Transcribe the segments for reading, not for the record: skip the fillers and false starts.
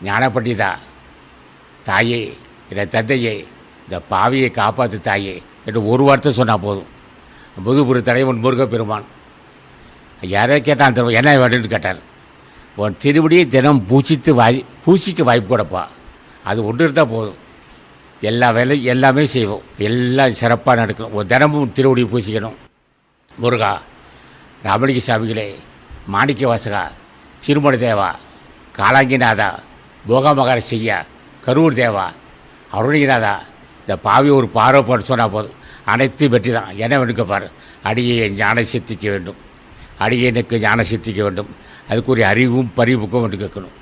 ஞானப்பண்டிதா, தாயே, என் தந்தையே, இந்த பாவியை காப்பாற்று தாயே என்று ஒரு வார்த்தை சொன்னால் போதும். முதுகுபுரி தலைவன் முருகப்பெருமான் யாரோ கேட்டான், என்ன வேணும்னு கேட்டார். உன் திருவடியை தினம் பூசிக்க வாய்ப்பு கொடுப்பா, அது ஒன்று இருந்தால் போதும். எல்லா வேலையும் எல்லாமே செய்வோம், எல்லாம் சிறப்பாக நடக்கணும். ஒரு தினமும் திருவடியை பூசிக்கணும். முருகா, ராமலிங்க சாமிகளே, மாணிக்க வாசகா, திருமண தேவா, காலாங்கிநாதா, போகமகார செய்யா, கரூர் தேவா, அருணிநாதா, இந்த பாவி ஒரு பார்வை சொன்னால் போதும், அனைத்தும் வெற்றி தான். என்ன வேணுங்க பாரு, அடியை ஞான சித்திக்க வேண்டும், அடியனுக்கு ஞான சித்திக்க வேண்டும், அதுக்குரிய அறிவும் பரிவுக்கும் வந்து கேட்கணும்.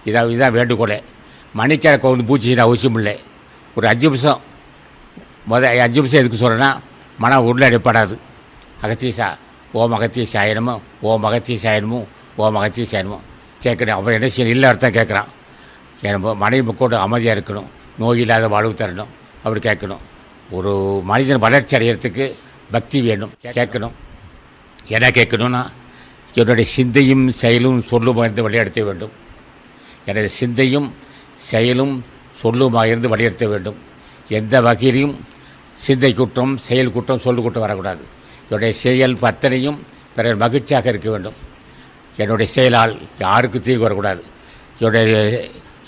இதான் வேண்டுகோளே. மணிக்கணக்கு வந்து பூச்சின்னு அவசியம் இல்லை. ஒரு 5 நிமிஷம் 5 நிமிஷம் எதுக்கு சொல்கிறேன்னா, மனம் உருளடைப்படாது. அகத்தீசா, ஓம் அகத்திய சாயனமோ, ஓம் அகத்திய சாயனமோ, ஓம் அகத்திய சாயனமோ கேட்கணும். அப்புறம் என்ன செய்யணும், இல்லை அர்த்தம் கேட்குறான். எனக்கு மனைவி மக்களோட அமைதியாக இருக்கணும், நோய் இல்லாத வாழ்வு தரணும், அப்படி கேட்கணும். ஒரு மனிதன் வளர்ச்சி அடைகிறதுக்கு பக்தி வேணும், கேட்கணும். என்ன கேட்கணும்னா, என்னுடைய சிந்தையும் செயலும் சொல்லுமாக இருந்து வழிநடத்த வேண்டும். எனது சிந்தையும் செயலும் சொல்லுமாக இருந்து வழிநடத்த வேண்டும். எந்த வகையிலையும் சிந்தை குற்றம், செயல் குற்றம், சொல்லு குற்றம் வரக்கூடாது. என்னுடைய செயல் அத்தனையும் பிறர் மகிழ்ச்சியாக இருக்க வேண்டும். என்னுடைய செயலால் யாருக்கு தீங்கு வரக்கூடாது.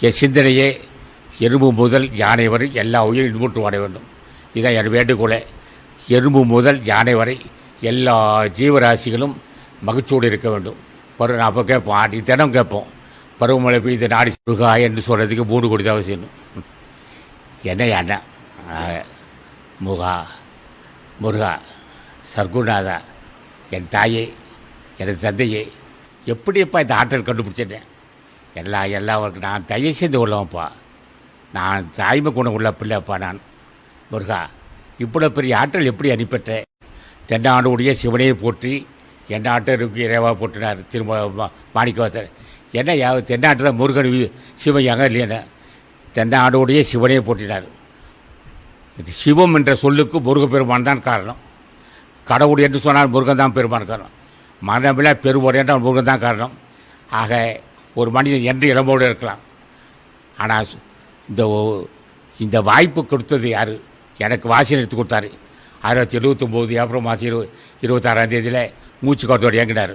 என் சிந்தனையே எறும்பு முதல் யானை வரை எல்லா உயிரும் இன்புற்று வாட வேண்டும். இதான் என் வேண்டுகோளே. எறும்பு முதல் யானை வரை எல்லா ஜீவராசிகளும் மகிழ்ச்சியோடு இருக்க வேண்டும். நான் அப்போ கேட்போம், தினம் கேட்போம், பருவமழை பெய்து நாடி முருகா என்று சொல்கிறதுக்கு 3 கோடி தான் செய்யணும். என்ன அண்ணன் முருகா, சர்க்குநாதா, என் தாயே, எனது தந்தையே, எப்படிப்பா இந்த ஆற்றல் கண்டுபிடிச்சிட்டேன்? எல்லாருக்கும் நான் தயை செய்து உள்ளவன்ப்பா, நான் தாய்மை குணம் உள்ள பிள்ளைப்பா நான். முருகா, இவ்வளோ பெரிய ஆற்றல் எப்படி அனுப்பிட்டேன்? தென்னாடுடைய சிவனையை போற்றி எந்நாட்டருக்கு இறைவா போற்றினார் திரும்ப மாணிக்கவாசர். என்ன தென்னாட்டில் முருகன் சிவன் இல்லையா? தென்னாடுடைய சிவனையை போற்றினார். இது சிவம் என்ற சொல்லுக்கு முருகப்பெருமான் தான் காரணம். கடவுள் என்று சொன்னால் முருகன் தான் பெருமான் காரணம். மனமில்ல பெருவோடு என்றால் முருகன் தான் காரணம். ஆக ஒரு மனிதன் என்று இளமோடு இருக்கலாம். ஆனால் இந்த வாய்ப்பு கொடுத்தது யார்? எனக்கு வாசியம் எடுத்து கொடுத்தாரு. 1979 ஏப்ரல் மாதம் 26ஆம் தேதியில் மூச்சு காத்தோடு இயங்கினார்.